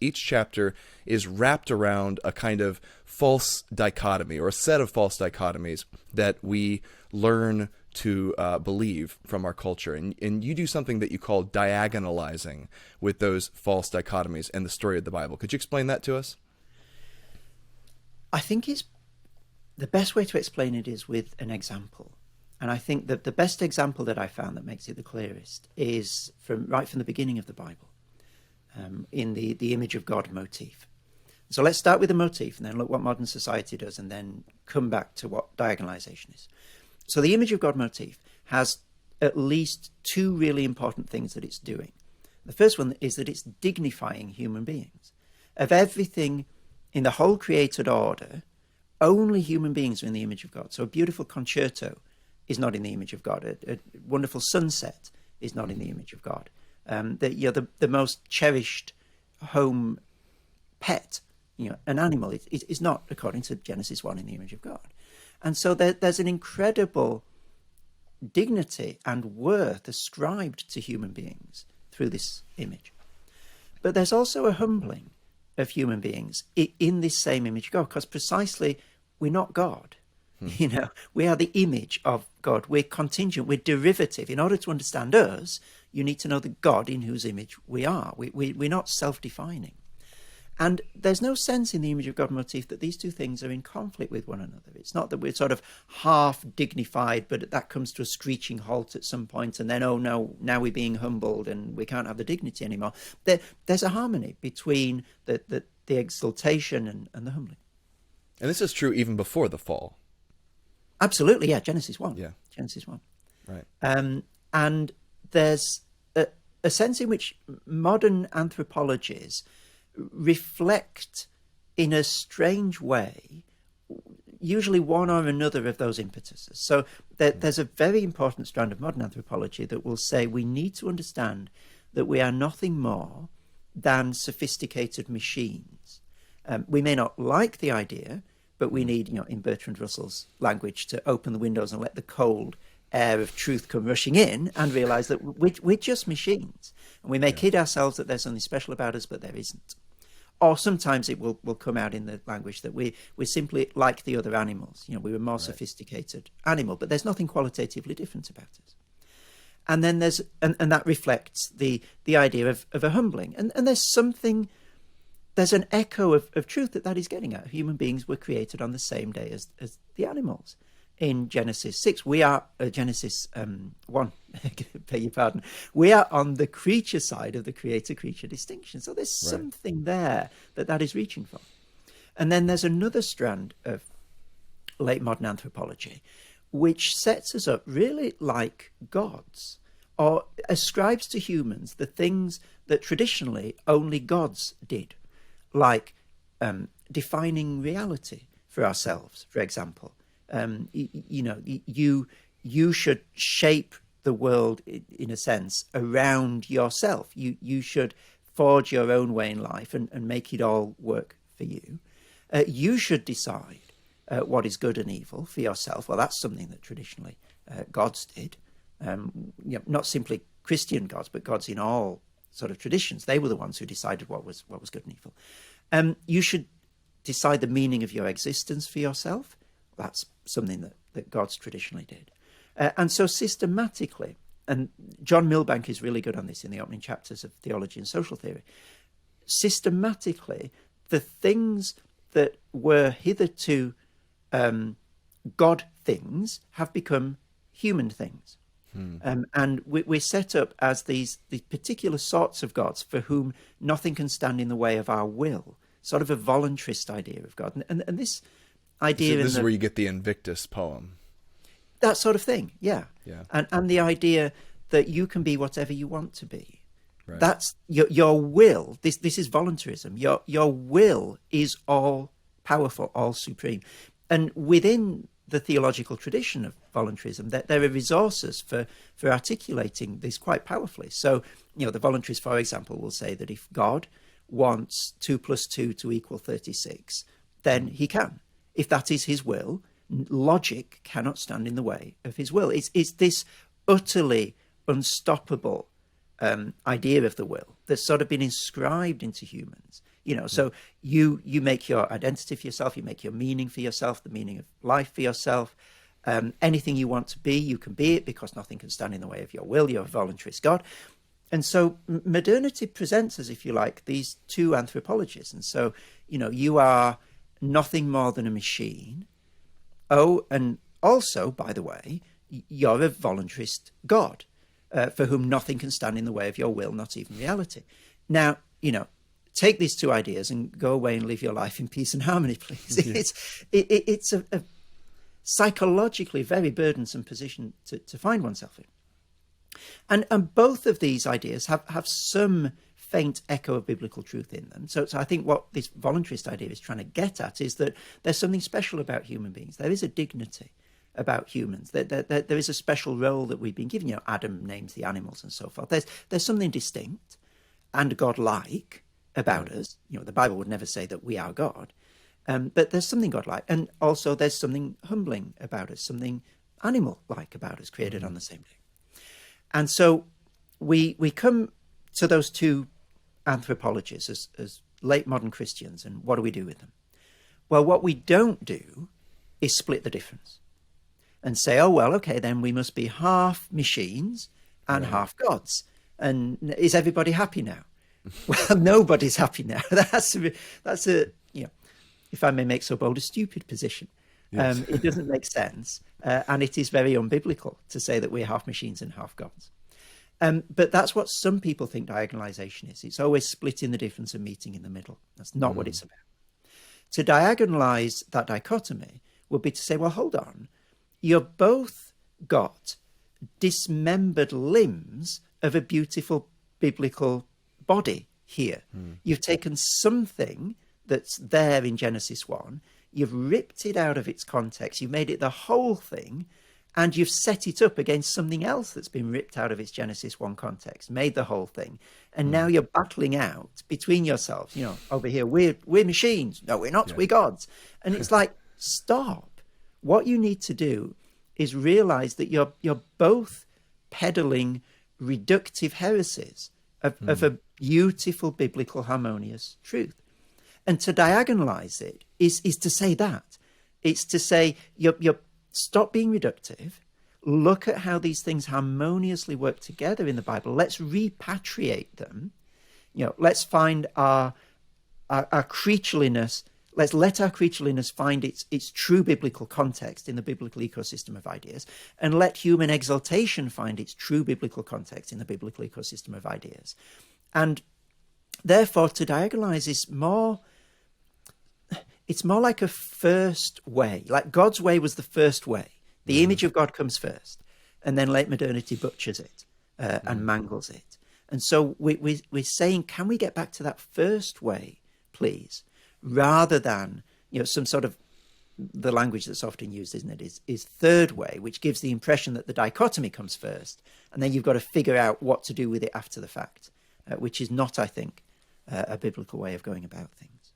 each chapter is wrapped around a kind of false dichotomy, or a set of false dichotomies that we learn to believe from our culture. And you do something that you call diagonalizing with those false dichotomies and the story of the Bible. Could you explain that to us? I think it's the best way to explain it is with an example. And I think that the best example that I found that makes it the clearest is right from the beginning of the Bible, in the image of God motif. So let's start with the motif and then look what modern society does, and then come back to what diagonalization is. So the image of God motif has at least two really important things that it's doing. The first one is that it's dignifying human beings. Of everything in the whole created order, only human beings are in the image of God. So a beautiful concerto is not in the image of God. A wonderful sunset is not in the image of God. The most cherished home pet, an animal, is not, according to Genesis 1, in the image of God. And so there's an incredible dignity and worth ascribed to human beings through this image. But there's also a humbling of human beings in this same image of God, because precisely we're not God. We are the image of God. We're contingent, we're derivative. In order to understand us, you need to know the God in whose image we are. We're not self-defining. And there's no sense in the image of God motif that these two things are in conflict with one another. It's not that we're sort of half dignified, but that comes to a screeching halt at some point, and then, oh no, now we're being humbled and we can't have the dignity anymore. There's a harmony between the exaltation and the humbling. And this is true even before the fall. Absolutely, yeah. Genesis 1. Yeah. Genesis 1. Right. And there's a sense in which modern anthropologies reflect in a strange way usually one or another of those impetuses. So there's a very important strand of modern anthropology that will say we need to understand that we are nothing more than sophisticated machines. We may not like the idea, but we need, in Bertrand Russell's language, to open the windows and let the cold air of truth come rushing in and realize that we're just machines. And we may kid ourselves that there's something special about us, but there isn't. Or sometimes it will come out in the language that we're simply like the other animals. We're a more sophisticated animal, but there's nothing qualitatively different about us. And then there's, and that reflects the idea of a humbling. And there's an echo of truth that is getting at. Human beings were created on the same day as the animals. In Genesis 6, we are, Genesis 1, beg your pardon, we are on the creature side of the creator-creature distinction. So there's something there that is reaching for. And then there's another strand of late modern anthropology, which sets us up really like gods, or ascribes to humans the things that traditionally only gods did, like defining reality for ourselves, for example. You should shape the world, in a sense, around yourself. You should forge your own way in life and make it all work for you. You should decide what is good and evil for yourself. Well, that's something that traditionally gods did. Not simply Christian gods, but gods in all sort of traditions. They were the ones who decided what was good and evil. You should decide the meaning of your existence for yourself. That's something that gods traditionally did. And so systematically, and John Milbank is really good on this in the opening chapters of Theology and Social Theory, systematically, the things that were hitherto God things have become human things. And we're set up as these particular sorts of gods for whom nothing can stand in the way of our will, sort of a voluntarist idea of God. And this idea... This is where you get the Invictus poem. That sort of thing, yeah. And the idea that you can be whatever you want to be. Right. That's your will. This is voluntarism. Your will is all powerful, all supreme. And within the theological tradition of voluntarism, that there are resources for articulating this quite powerfully. So, the voluntarists, for example, will say that if God wants 2 + 2 to equal 36, then he can. If that is his will, logic cannot stand in the way of his will. It's this utterly unstoppable idea of the will that's sort of been inscribed into humans So you make your identity for yourself, you make your meaning for yourself, the meaning of life for yourself. Anything you want to be, you can be it, because nothing can stand in the way of your will. You're a voluntarist God. And so modernity presents us, if you like, these two anthropologies. And so, you are nothing more than a machine. Oh, and also, by the way, you're a voluntarist God, for whom nothing can stand in the way of your will, not even reality. Now, take these two ideas and go away and live your life in peace and harmony, please. Yeah. It's a psychologically very burdensome position to find oneself in. And both of these ideas have some faint echo of biblical truth in them. So I think what this voluntarist idea is trying to get at is that there's something special about human beings. There is a dignity about humans. There is a special role that we've been given. Adam names the animals and so forth. There's something distinct and God-like about us. The Bible would never say that we are God. But there's something godlike, and also there's something humbling about us, something animal-like about us, created on the same day. And so we come to those two anthropologies as late modern Christians, and what do we do with them? Well, what we don't do is split the difference and say, oh, well, okay, then we must be half machines and half gods. And is everybody happy now? Well, nobody's happy now. That's a if I may make so bold, a stupid position. Yes. It doesn't make sense. And it is very unbiblical to say that we're half machines and half gods. But that's what some people think diagonalization is. It's always splitting the difference and meeting in the middle. That's not what it's about. To diagonalize that dichotomy would be to say, well, hold on. You've both got dismembered limbs of a beautiful biblical body here. You've taken something that's there in Genesis 1, you've ripped it out of its context, you've made it the whole thing, and you've set it up against something else that's been ripped out of its Genesis 1 context, made the whole thing. And now you're battling out between yourselves, over here, we're machines. No, we're not, we're gods. And it's like, stop. What you need to do is realize that you're both peddling reductive heresies of a beautiful biblical harmonious truth. And to diagonalize it is to say that. It's to say, you're stop being reductive. Look at how these things harmoniously work together in the Bible. Let's repatriate them. Let's find our creatureliness. Let's let our creatureliness find its true biblical context in the biblical ecosystem of ideas, and let human exaltation find its true biblical context in the biblical ecosystem of ideas. And therefore, to diagonalize is more... It's more like a first way, like God's way was the first way. The image of God comes first, and then late modernity butchers it and mangles it. And so we're saying, can we get back to that first way, please, rather than some sort of, the language that's often used, isn't it, is third way, which gives the impression that the dichotomy comes first, and then you've got to figure out what to do with it after the fact, which is not, I think, a biblical way of going about things.